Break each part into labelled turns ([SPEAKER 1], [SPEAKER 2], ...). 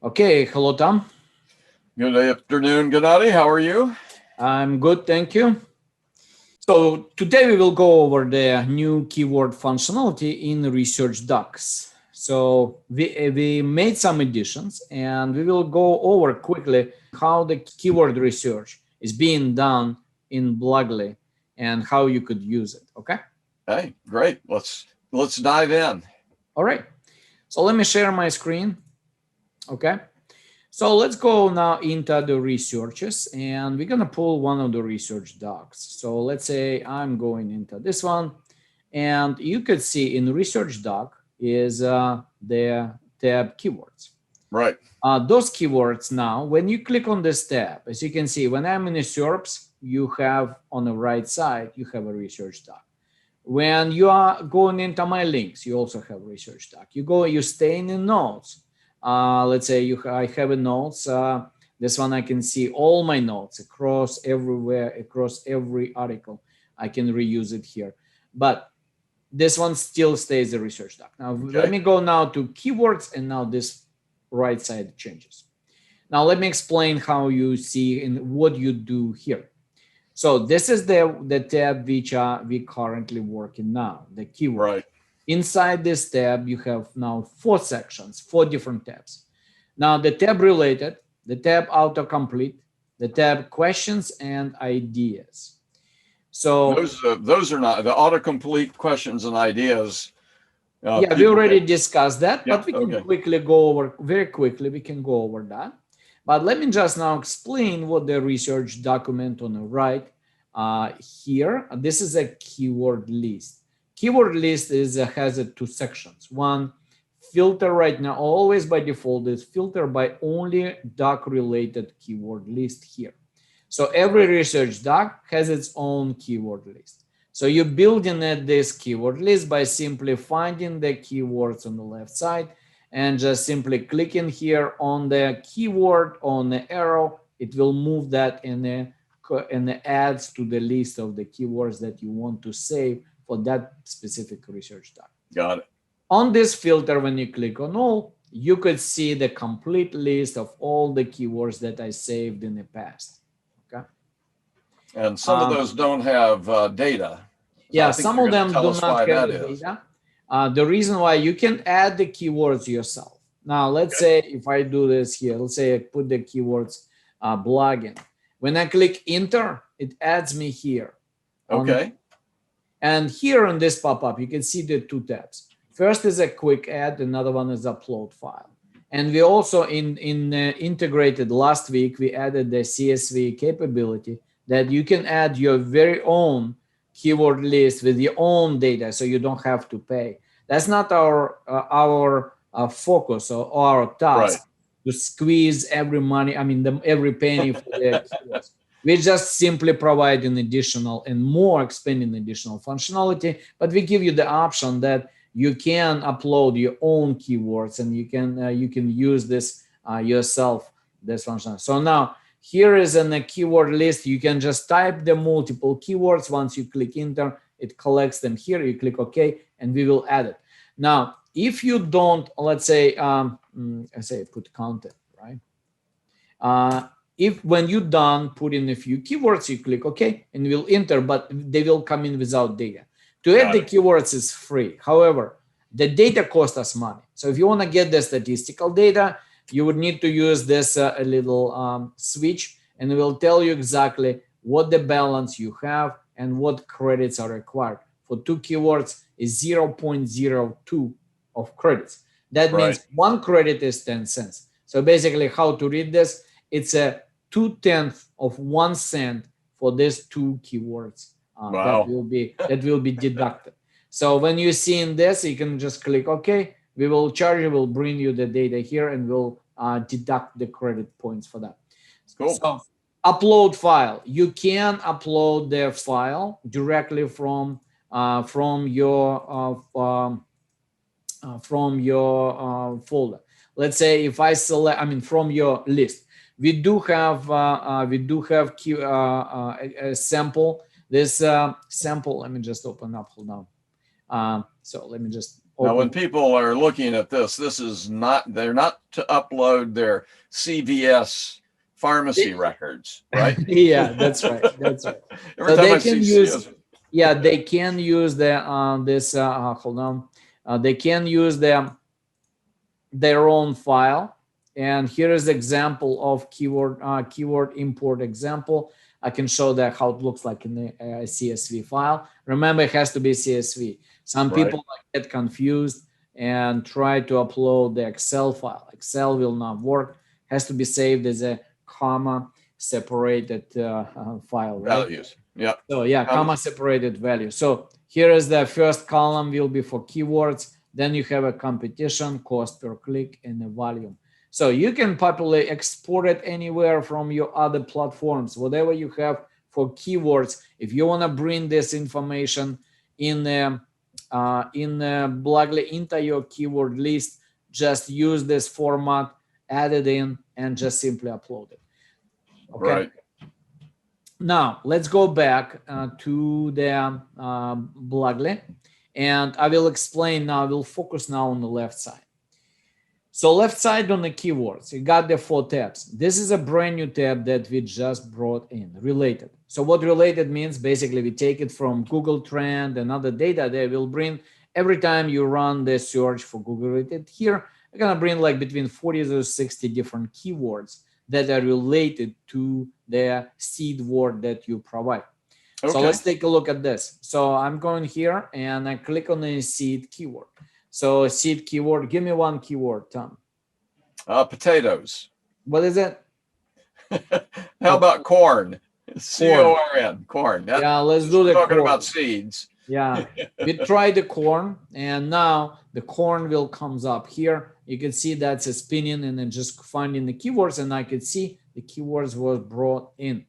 [SPEAKER 1] Okay, hello, Tom.
[SPEAKER 2] Good afternoon, Gennady. How are you?
[SPEAKER 1] I'm good, thank you. So today we will go over the new keyword functionality in Research Docs. So we made some additions and we will go over quickly how the keyword research is being done in Blogly and how you could use it, okay?
[SPEAKER 2] Hey, great. Let's dive in.
[SPEAKER 1] All right, so let me share my screen, okay? So let's go now into the researches and we're gonna pull one of the research docs. So let's say I'm going into this one and you could see in research doc is the tab keywords.
[SPEAKER 2] Right.
[SPEAKER 1] Those keywords now, when you click on this tab, as you can see, when I'm in the SERPs, you have on the right side, you have a research doc. When you are going into my links, you also have research doc. You stay in the notes. Let's say I have a notes. This one I can see all my notes across everywhere, across every article. I can reuse it here. But this one still stays a research doc. Now, let me go now to keywords and now this right side changes. Now, let me explain how you see and what you do here. So this is the tab which we currently working now, the keyword.
[SPEAKER 2] Right.
[SPEAKER 1] Inside this tab, you have now 4 sections, 4 different tabs. Now the tab related, the tab autocomplete, the tab questions and ideas. So
[SPEAKER 2] those are not the autocomplete questions and ideas.
[SPEAKER 1] yeah, we already discussed that,
[SPEAKER 2] Yeah,
[SPEAKER 1] but we can quickly go over, very quickly, we can go over that. But let me just now explain what the research document on the right here. This is a keyword list. Keyword list has 2 sections. One, filter right now, always by default is filter by only doc related keyword list here. So every research doc has its own keyword list. So you're building this keyword list by simply finding the keywords on the left side and just simply clicking here on the keyword on the arrow. It will move that and the adds to the list of the keywords that you want to save for that specific research doc.
[SPEAKER 2] Got it.
[SPEAKER 1] On this filter, when you click on all, you could see the complete list of all the keywords that I saved in the past. Okay.
[SPEAKER 2] And some of those don't have data.
[SPEAKER 1] Yeah, some of them do not have the data. The reason why you can add the keywords yourself. Now, let's say if I do this here, let's say I put the keywords blogging. When I click enter, it adds me here.
[SPEAKER 2] Okay.
[SPEAKER 1] And here on this pop-up, you can see the 2 tabs. First is a quick add, another one is upload file. And we also integrated last week, we added the CSV capability that you can add your very own keyword list with your own data, so you don't have to pay. That's not our focus or our task to squeeze every money, every penny for the keywords. We just simply provide an additional and more expanding additional functionality, but we give you the option that you can upload your own keywords and you can use this yourself, this function. So now here is in a keyword list. You can just type the multiple keywords. Once you click enter, it collects them here. You click OK, and we will add it. Now, if you don't, let's say, I say put content, right? If when you're done putting a few keywords, you click OK, and we'll enter, but they will come in without data. To add the keywords is free. However, the data costs us money. So if you want to get the statistical data, you would need to use this a little switch, and it will tell you exactly what the balance you have and what credits are required. For 2 keywords is 0.02 of credits. That means 1 credit is 10 cents. So basically how to read this, it's a 2/10 of 1 cent for these 2 keywords. That will be deducted. So when you see in this, you can just click OK. We will charge you, will bring you the data here, and we'll deduct the credit points for that.
[SPEAKER 2] Cool.
[SPEAKER 1] So upload file. You can upload the file directly from your folder. Let's say if I select, from your list. We do have a sample. This sample, let me just open up, hold on. So let me just
[SPEAKER 2] Now, when people are looking at this, this is not, they're not to upload their CVS pharmacy records, right?
[SPEAKER 1] Yeah, that's right. That's right.
[SPEAKER 2] Every
[SPEAKER 1] So
[SPEAKER 2] time
[SPEAKER 1] they
[SPEAKER 2] I see
[SPEAKER 1] can use,
[SPEAKER 2] CS,
[SPEAKER 1] yeah, they can use the this. Hold on, they can use their own file. And here is example of keyword import example. I can show that how it looks like in the CSV file. Remember, it has to be CSV. Some
[SPEAKER 2] right?
[SPEAKER 1] people get confused and try to upload the Excel file. Excel will not work. Has to be saved as a comma separated file, right?
[SPEAKER 2] Values. Yeah.
[SPEAKER 1] So yeah, comma separated value. So here is the first column will be for keywords. Then you have a competition, cost per click, and the volume. So you can popularly export it anywhere from your other platforms, whatever you have for keywords. If you want to bring this information in Blogly into your keyword list, just use this format, add it in, and just simply upload it. Okay.
[SPEAKER 2] Right.
[SPEAKER 1] Now let's go back to the Blogly, and I will explain now. We'll focus now on the left side. So left side on the keywords, you got the 4 tabs. This is a brand new tab that we just brought in, related. So what related means, basically we take it from Google Trend and other data they will bring every time you run the search for Google related. Here, we're gonna bring like between 40 to 60 different keywords that are related to the seed word that you provide. Okay. So let's take a look at this. So I'm going here and I click on the seed keyword. So seed keyword, give me one keyword, Tom.
[SPEAKER 2] Potatoes.
[SPEAKER 1] What is it?
[SPEAKER 2] How about corn? C-O-R-N, corn.
[SPEAKER 1] Yeah, let's do the
[SPEAKER 2] talking
[SPEAKER 1] corn.
[SPEAKER 2] about seeds.
[SPEAKER 1] Yeah, we try the corn, and now the corn will comes up here. You can see that's a spinning, and then just finding the keywords, and I could see the keywords was brought in.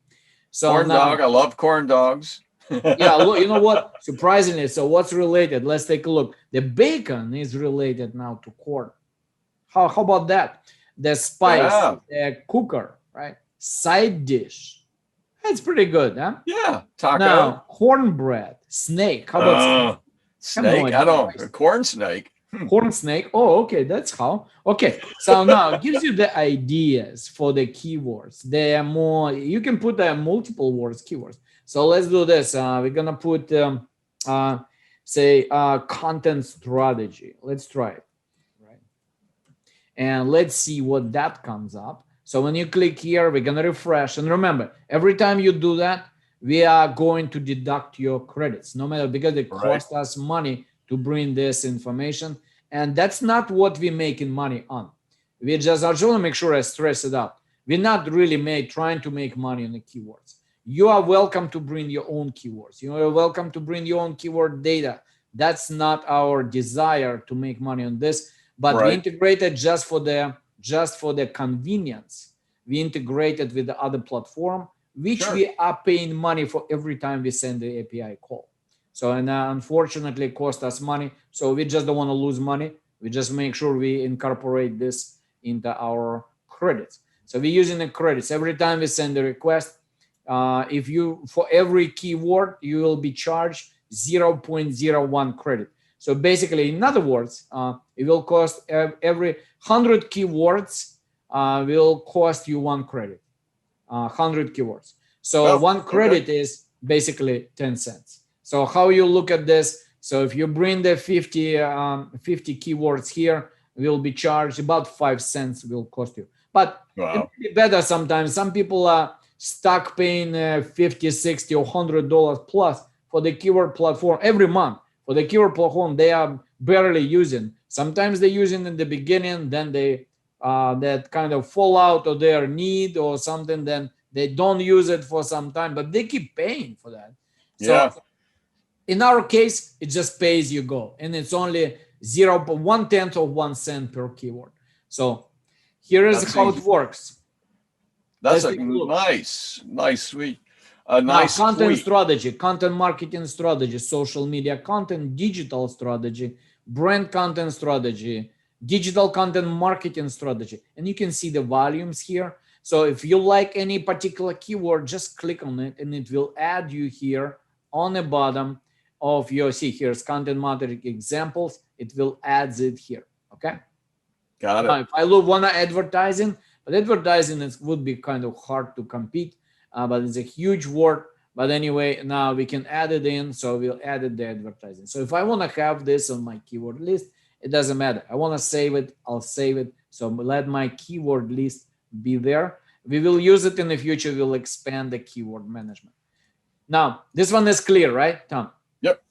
[SPEAKER 1] So
[SPEAKER 2] corn
[SPEAKER 1] now,
[SPEAKER 2] dog, I love corn dogs.
[SPEAKER 1] Yeah, look, you know what? Surprisingly, so what's related? Let's take a look. The bacon is related now to corn. How about that? The spice, the cooker, right? Side dish. That's pretty good, huh?
[SPEAKER 2] Yeah, taco.
[SPEAKER 1] Now, cornbread, snake. How about
[SPEAKER 2] snake? I don't. Corn snake.
[SPEAKER 1] Corn snake. Oh, okay, that's how. Okay, so now it gives you the ideas for the keywords. They are more. You can put multiple words keywords. So let's do this. We're gonna put say content strategy. Let's try it, right? And let's see what that comes up. So when you click here, we're gonna refresh. And remember, every time you do that, we are going to deduct your credits, no matter, because it costs us money to bring this information. And that's not what we're making money on. We just, I just want to make sure I stress it out. We're not really trying to make money on the keywords. You are welcome to bring your own keywords. You are welcome to bring your own keyword data. That's not our desire to make money on this, but we integrated just for the convenience. We integrated with the other platform, which we are paying money for every time we send the API call. So, and unfortunately, it cost us money. So we just don't want to lose money. We just make sure we incorporate this into our credits. So we're using the credits every time we send a request. If you, for every keyword, you will be charged 0.01 credit. So basically, in other words, it will cost every 100 keywords will cost you 1 credit. 100 keywords. So 1 credit is basically 10 cents. So how you look at this? So if you bring the 50 keywords here, will be charged about 5 cents will cost you. But it be better sometimes. Some people are stuck paying 50, 60, or $100 plus for the keyword platform every month. For the keyword platform, they are barely using. Sometimes they use it in the beginning, then they that kind of fall out of their need or something, then they don't use it for some time, but they keep paying for that. So in our case, it just pay as you go, and it's only 0.1 of 1 cent per keyword. So here is how it works.
[SPEAKER 2] That's a nice, sweet. A nice
[SPEAKER 1] content strategy, content marketing strategy, social media content, digital strategy, brand content strategy, digital content marketing strategy. And you can see the volumes here. So if you like any particular keyword, just click on it and it will add you here on the bottom of your, see, here's content matrix examples. It will add it here. Okay.
[SPEAKER 2] Got it.
[SPEAKER 1] Now, if I want to advertising, but advertising would be kind of hard to compete, but it's a huge word. But anyway, now we can add it in. So we'll add it the advertising. So if I want to have this on my keyword list, it doesn't matter. I want to save it. I'll save it. So let my keyword list be there. We will use it in the future. We'll expand the keyword management. Now, this one is clear, right, Tom?
[SPEAKER 2] Yep,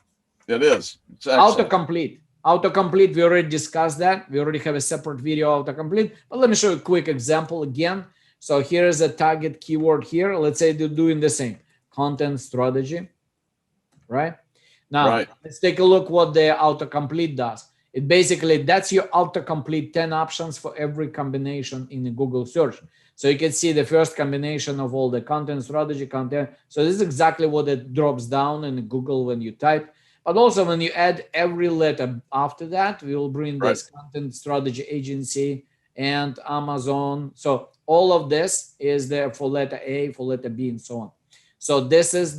[SPEAKER 2] it is. It's excellent.
[SPEAKER 1] Autocomplete. Autocomplete, we already discussed that. We already have a separate video autocomplete, but let me show you a quick example again. So here is a target keyword here. Let's say they're doing the same content strategy, right? Now, let's take a look what the autocomplete does. It basically, that's your autocomplete 10 options for every combination in the Google search. So you can see the first combination of all the content strategy content. So this is exactly what it drops down in Google when you type. But also when you add every letter after that, we will bring this content strategy agency and Amazon. So all of this is there for letter A, for letter B, and so on. So this is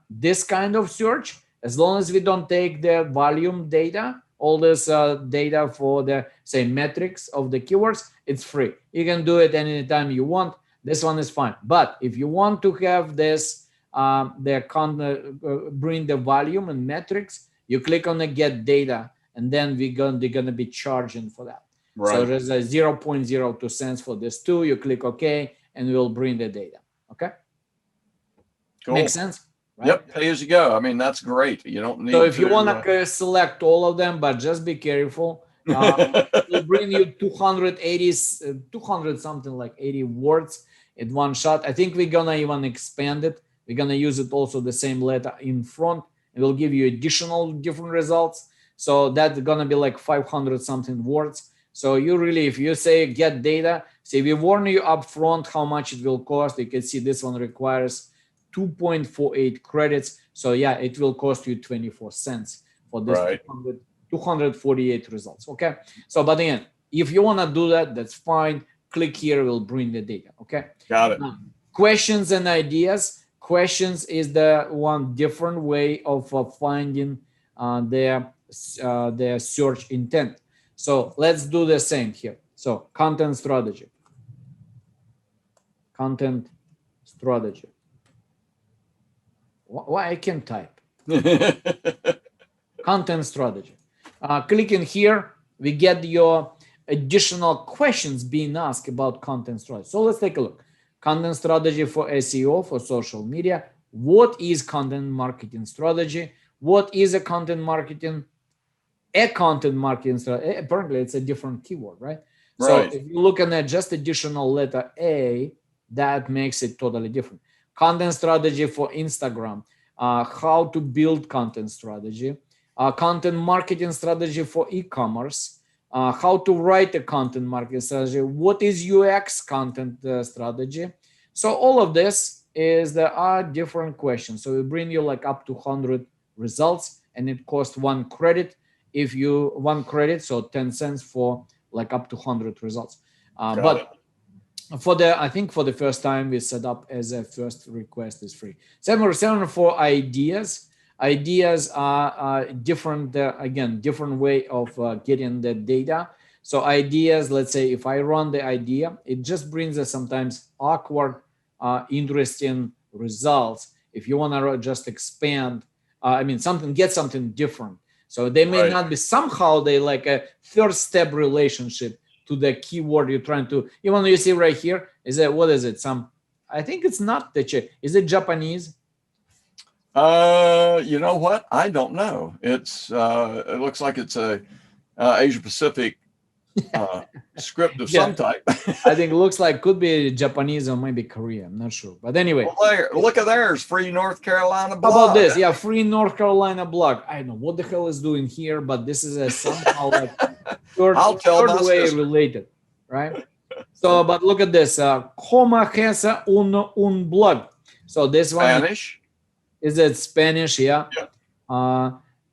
[SPEAKER 1] this kind of search. As long as we don't take the volume data, all this data for the, say, metrics of the keywords, it's free. You can do it anytime you want. This one is fine. But if you want to have this, bring the volume and metrics, you click on the get data, and then they're gonna be charging for that. So there's a 0.02 cents for this too. You click OK, and we'll bring the data. Okay.
[SPEAKER 2] Cool.
[SPEAKER 1] Makes sense? Right?
[SPEAKER 2] Yep, pay as you go. I mean, that's great. You don't need
[SPEAKER 1] so if you want to select all of them, but just be careful. It'll bring you 200 something like 80 words in one shot. I think we're gonna even expand it. We're gonna use it also the same letter in front. It will give you additional different results. So that's gonna be like 500 something words. So you really, if you say get data, say we warn you up front how much it will cost. You can see this one requires 2.48 credits. So yeah, it will cost you 24 cents for this 248 results. Okay. So, but again, if you want to do that, that's fine. Click here, we'll bring the data. Okay.
[SPEAKER 2] Got it.
[SPEAKER 1] Now, questions and ideas. Questions is the one different way of finding their search intent. So let's do the same here. So content strategy. Content strategy. Why I can't type? Content strategy. Clicking here, we get your additional questions being asked about content strategy. So let's take a look. Content strategy for SEO, for social media. What is content marketing strategy? What is a content marketing? A content marketing strategy. Apparently, it's a different keyword, right? So if you look at just additional letter A, that makes it totally different. Content strategy for Instagram. How to build content strategy. Content marketing strategy for e-commerce. How to write a content marketing strategy. What is UX content strategy? So all of this is, there are different questions. So we bring you like up to 100 results, and it costs 1 credit. If you 1 credit, so 10 cents for like up to 100 results. But for the, I think for the first time we set up as a first request is free. 7 for ideas. Ideas are different, again, different way of getting the data. So ideas, let's say if I run the idea, it just brings us sometimes awkward, interesting results. If you want to just expand, get something different. So they may not be, somehow they like a third step relationship to the keyword you're trying to, even though you see right here, is that, what is it? I think it's not the Czech. Is it Japanese?
[SPEAKER 2] You know what? I don't know. It's it looks like it's a Asia Pacific script of some type.
[SPEAKER 1] I think it looks like could be Japanese or maybe Korean. I'm not sure. But anyway.
[SPEAKER 2] Well, there, look at theirs, free North Carolina blog.
[SPEAKER 1] How about this? Yeah, free North Carolina blog. I don't know what the hell is doing here, but this is a somehow like third way related, right? So, but look at this. Como has un blog. So this one.
[SPEAKER 2] Spanish.
[SPEAKER 1] Is it Spanish? Yeah.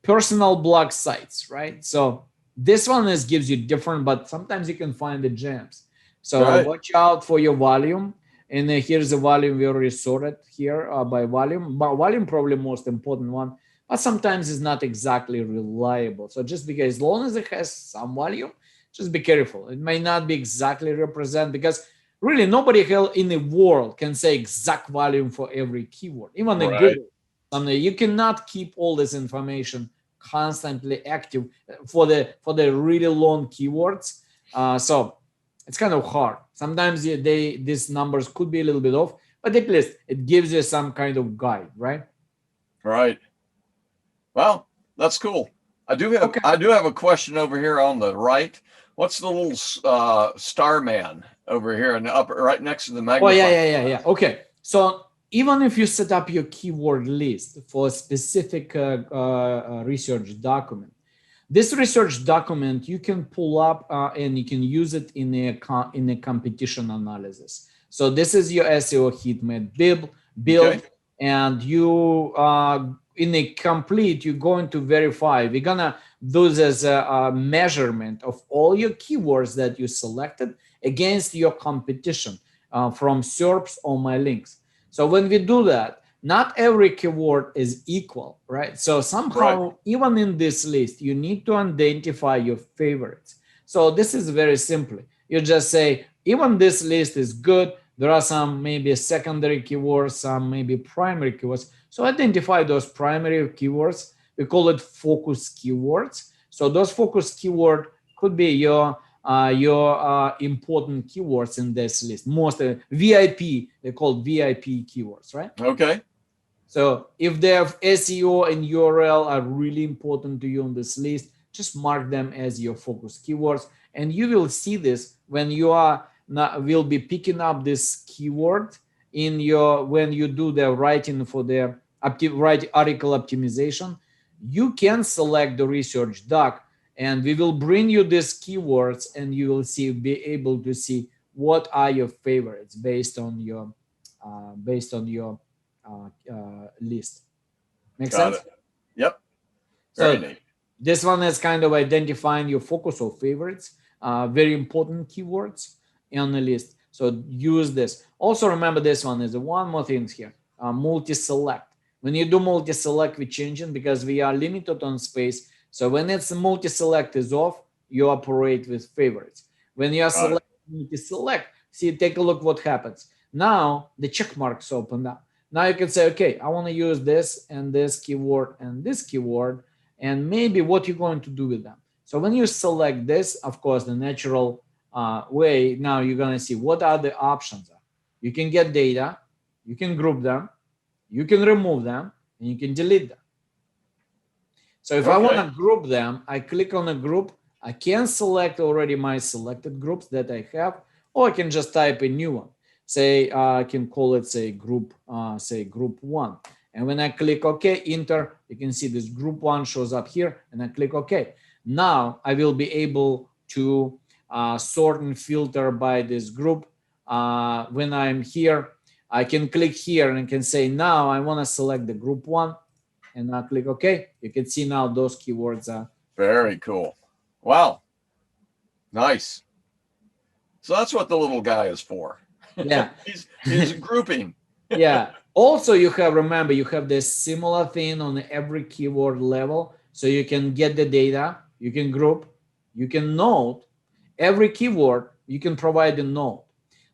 [SPEAKER 1] Personal blog sites, right? So this one gives you different, but sometimes you can find the gems. So watch out for your volume. And here's the volume we already sorted here by volume. But volume probably most important one. but sometimes it's not exactly reliable. So just because, as long as it has some value, just be careful. It may not be exactly represent, because really nobody in the world can say exact volume for every keyword. Even in
[SPEAKER 2] Right.
[SPEAKER 1] Google, someday you cannot keep all this information constantly active for the really long keywords. So it's kind of hard. Sometimes these numbers could be a little bit off, but at least it gives you some kind of guide, right?
[SPEAKER 2] Right. Well, that's cool.
[SPEAKER 1] Okay.
[SPEAKER 2] I do have a question over here on the right. What's the little star man over here in the upper right next to the
[SPEAKER 1] Oh, yeah,
[SPEAKER 2] magnifying
[SPEAKER 1] yeah, yeah, yeah.
[SPEAKER 2] glass?
[SPEAKER 1] Okay. So even if you set up your keyword list for a specific research document, this research document you can pull up and you can use it in a competition analysis. So this is your SEO heat map build,
[SPEAKER 2] Okay.
[SPEAKER 1] and you in a complete, you're going to verify. We're gonna do this as a measurement of all your keywords that you selected against your competition from SERPs or my links. So when we do that, not every keyword is equal, right? So
[SPEAKER 2] Right.
[SPEAKER 1] somehow, even in this list, you need to identify your favorites. So this is very simply, you just say, even this list is good. There are some maybe secondary keywords, some maybe primary keywords. So identify those primary keywords. We call it focus keywords. So those focus keyword could be your important keywords in this list. Most VIP, they call VIP keywords, right?
[SPEAKER 2] Okay.
[SPEAKER 1] So if they have SEO and URL are really important to you on this list, just mark them as your focus keywords, and you will see this when you are will be picking up this keyword in your when you do the writing for the write article optimization. You can select the research doc, and we will bring you these keywords, and you will be able to see what are your favorites based on your list. Make
[SPEAKER 2] Got
[SPEAKER 1] sense?
[SPEAKER 2] it. Yep. Very
[SPEAKER 1] So
[SPEAKER 2] neat.
[SPEAKER 1] this one is kind of identifying your focus or favorites, very important keywords on the list. So use this. Also remember this one is one more thing here, multi-select. When you do multi-select, we change it because we are limited on space. So when it's multi-select is off, you operate with favorites. When you are
[SPEAKER 2] Got it.
[SPEAKER 1] selecting multi-select, see, take a look what happens. Now the check marks open up. Now you can say, okay, I want to use this and this keyword, and maybe what you're going to do with them. So when you select this, of course, the natural way, now you're going to see what are the options. You can get data, you can group them, you can remove them, and you can delete them. So if I want
[SPEAKER 2] Okay.
[SPEAKER 1] to group them, I click on a group. I can select already my selected groups that I have, or I can just type a new one. Say I can call it say group one. And when I click OK, enter, you can see this group one shows up here, and I click OK. Now I will be able to sort and filter by this group. When I'm here, I can click here and I can say now I want to select the group one, and I click OK. You can see now those keywords are.
[SPEAKER 2] Very cool. Wow. Nice. So that's what the little guy is for.
[SPEAKER 1] Yeah.
[SPEAKER 2] He's grouping.
[SPEAKER 1] Yeah. Also, remember, you have this similar thing on every keyword level. So you can get the data, you can group, you can note every keyword, you can provide a note.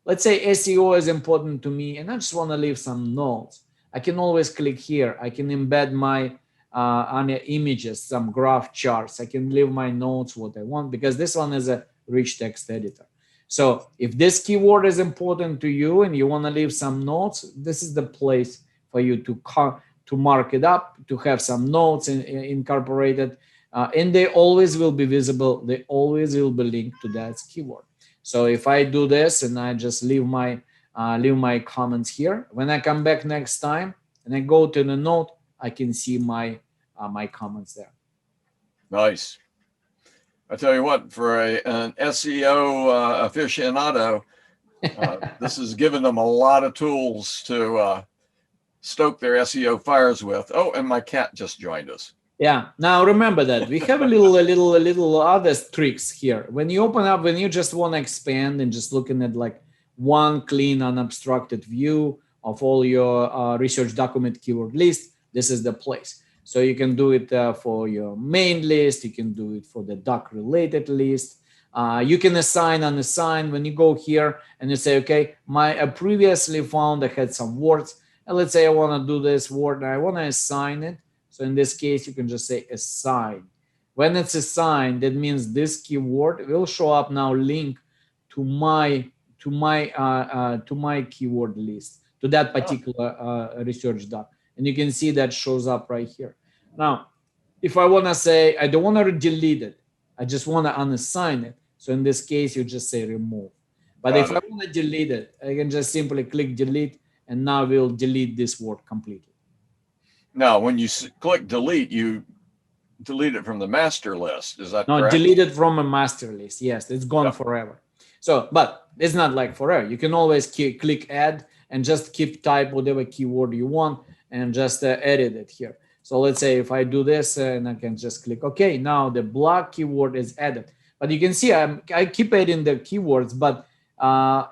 [SPEAKER 1] Let's say SEO is important to me and I just want to leave some notes. I can always click here. I can embed my on images, some graph charts. I can leave my notes what I want, because this one is a rich text editor. So if this keyword is important to you and you want to leave some notes, this is the place for you to mark it up, to have some notes incorporated, and they always will be visible. They always will be linked to that keyword. So if I do this and I just leave my comments here, when I come back next time and I go to the note, I can see my comments there.
[SPEAKER 2] Nice. I tell you what, for an SEO aficionado, this has given them a lot of tools to stoke their SEO fires with. Oh, and my cat just joined us.
[SPEAKER 1] Yeah. Now remember that we have a little other tricks here. When you open up, when you just want to expand and just looking at like one clean, unobstructed view of all your research document keyword list, this is the place. So you can do it for your main list. You can do it for the doc related list. You can assign, unassign. When you go here and you say, okay, I previously found I had some words. And let's say I want to do this word and I want to assign it. So in this case, you can just say assign. When it's assigned, that means this keyword will show up now linked to my keyword list, to that particular research doc. And you can see that shows up right here. Now, if I want to say, I don't want to delete it, I just want to unassign it. So in this case, you just say remove. But if I want to delete it, I can just simply click delete, and now we'll delete this word completely.
[SPEAKER 2] Now, when you click delete, you delete it from the master list. Is that correct?
[SPEAKER 1] No, delete it from a master list. Yes, it's gone forever. So, but it's not like forever. You can always click add and just keep type whatever keyword you want and just edit it here. So let's say if I do this and I can just click OK, now the blog keyword is added. But you can see I keep adding the keywords, but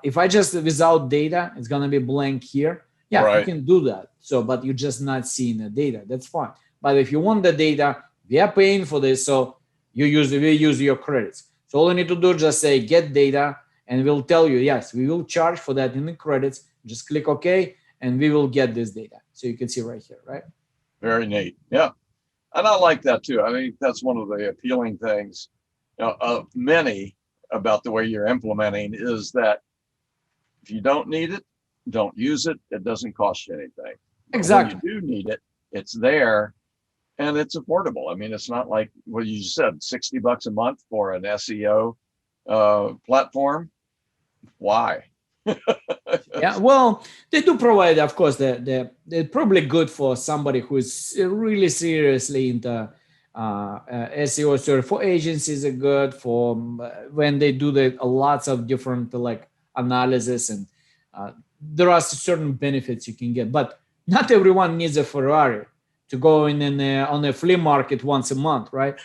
[SPEAKER 1] if I just without data, it's going to be blank here. Yeah, you can do that. So, but you're just not seeing the data. That's fine. But if you want the data, we are paying for this. So we use your credits. So all you need to do is just say get data, and we'll tell you, yes, we will charge for that in the credits. Just click OK, and we will get this data. So you can see right here, right?
[SPEAKER 2] Very neat. Yeah. And I like that too. I mean, that's one of the appealing things, of many about the way you're implementing is that if you don't need it, don't use it. It doesn't cost you anything.
[SPEAKER 1] Exactly.
[SPEAKER 2] When you do need it, it's there and it's affordable. I mean, it's not like what you said, $60 a month for an SEO platform. Why?
[SPEAKER 1] Yeah, well, they do provide, of course, they're probably good for somebody who is really seriously into SEO. So for agencies are good for when they do lots of different like analysis, and there are certain benefits you can get. But not everyone needs a Ferrari to go in on a flea market once a month, right?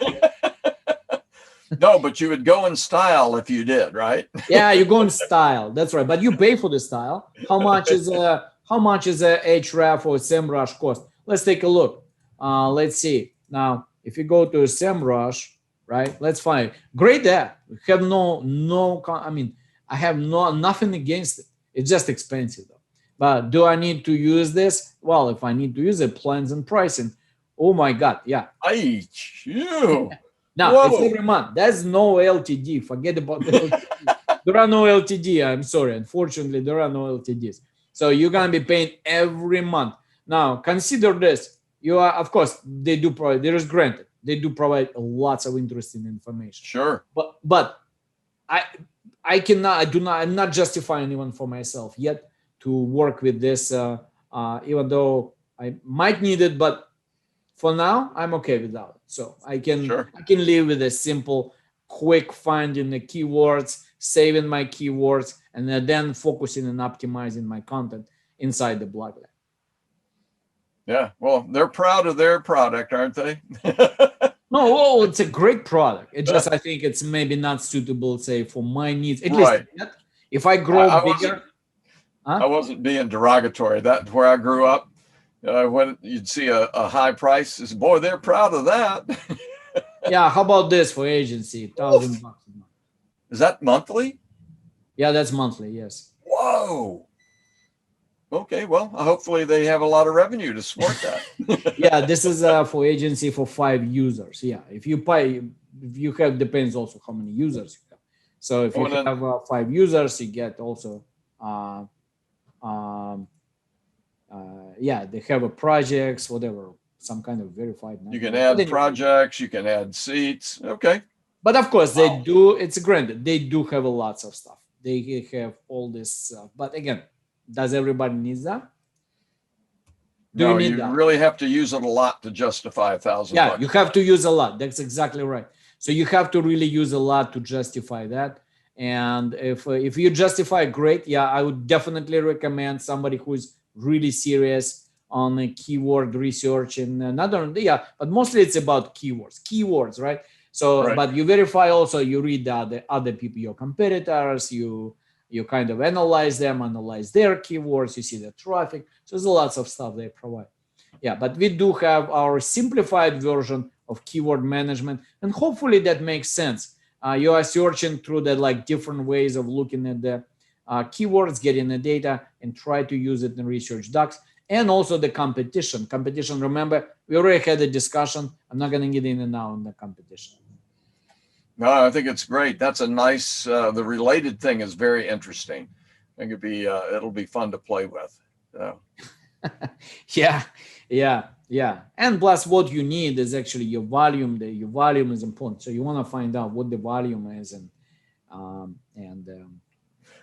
[SPEAKER 2] No, but you would go in style if you did, right?
[SPEAKER 1] Yeah, you go in style. That's right. But you pay for the style. How much is a Href or SEMrush cost? Let's take a look. Let's see. Now, if you go to SEMrush, right? Let's find great app. We have I mean, I have nothing against it. It's just expensive though. But do I need to use this? Well, if I need to use it, plans and pricing. Oh my God, yeah. Now, it's every month. There's no LTD. Forget about the LTD. There are no LTD. I'm sorry. Unfortunately, there are no LTDs. So you're going to be paying every month. Now, consider this. You are, of course, they do provide, there is granted, they do provide lots of interesting information.
[SPEAKER 2] Sure.
[SPEAKER 1] But I'm not justifying anyone for myself yet to work with this, even though I might need it, but for now, I'm okay without it. So I can live with a simple, quick finding the keywords, saving my keywords, and then focusing and optimizing my content inside the Blogly.
[SPEAKER 2] Yeah, well, they're proud of their product, aren't they?
[SPEAKER 1] No, it's a great product. It just, I think it's maybe not suitable, say, for my needs. At least yet. If I grow bigger.
[SPEAKER 2] I wasn't being derogatory. That's where I grew up. When you'd see a high price, boy, they're proud of that.
[SPEAKER 1] Yeah, how about this for agency? $1,000 a month.
[SPEAKER 2] Is that monthly?
[SPEAKER 1] Yeah, that's monthly. Yes.
[SPEAKER 2] Whoa. Okay, well, hopefully they have a lot of revenue to support that.
[SPEAKER 1] Yeah, this is for agency for 5 users. Yeah, if you have, depends also how many users you have. So if you have 5 users, you get also they have a projects, whatever, some kind of verified number.
[SPEAKER 2] You can add projects, you can add seats. Okay.
[SPEAKER 1] But of course, they do, it's granted, they do have lots of stuff. They have all this stuff. But again, does everybody need that?
[SPEAKER 2] No, you really have to use it a lot to justify $1,000.
[SPEAKER 1] Yeah, you have to use a lot. That's exactly right. So you have to really use a lot to justify that. And if you justify, great. Yeah, I would definitely recommend somebody who is really serious on a keyword research and not only, but mostly it's about keywords, right? So, but you verify also, you read the other people, your competitors, you kind of analyze them, analyze their keywords, you see the traffic. So there's lots of stuff they provide. Yeah, but we do have our simplified version of keyword management, and hopefully that makes sense. You are searching through the like different ways of looking at the keywords, getting the data, and try to use it in research docs. And also the competition. Competition, remember, we already had a discussion. I'm not going to get in now on the competition.
[SPEAKER 2] No, I think it's great. That's a nice, the related thing is very interesting. I think it'll be fun to play with. So.
[SPEAKER 1] Yeah. And plus what you need is actually your volume. Your volume is important. So you want to find out what the volume is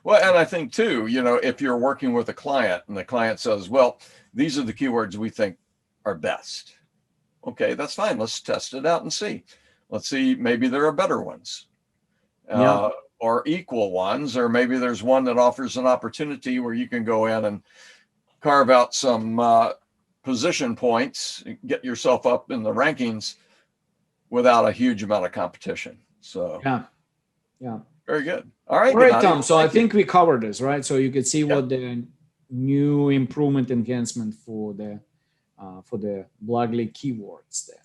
[SPEAKER 1] well,
[SPEAKER 2] and I think too, if you're working with a client and the client says, well, these are the keywords we think are best. Okay, that's fine. Let's test it out and see. Let's see, maybe there are better ones or equal ones, or maybe there's one that offers an opportunity where you can go in and carve out some position points, get yourself up in the rankings without a huge amount of competition. So
[SPEAKER 1] yeah.
[SPEAKER 2] Very good. All right,
[SPEAKER 1] Tom. So I think we covered this, right? So you can see what the new improvement enhancement for the Blogely keywords there.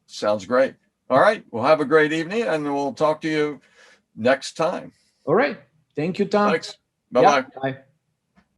[SPEAKER 2] Sounds great. All right. Well, have a great evening, and we'll talk to you next time.
[SPEAKER 1] All right. Thank you, Tom.
[SPEAKER 2] Thanks. Bye-bye.
[SPEAKER 1] Bye.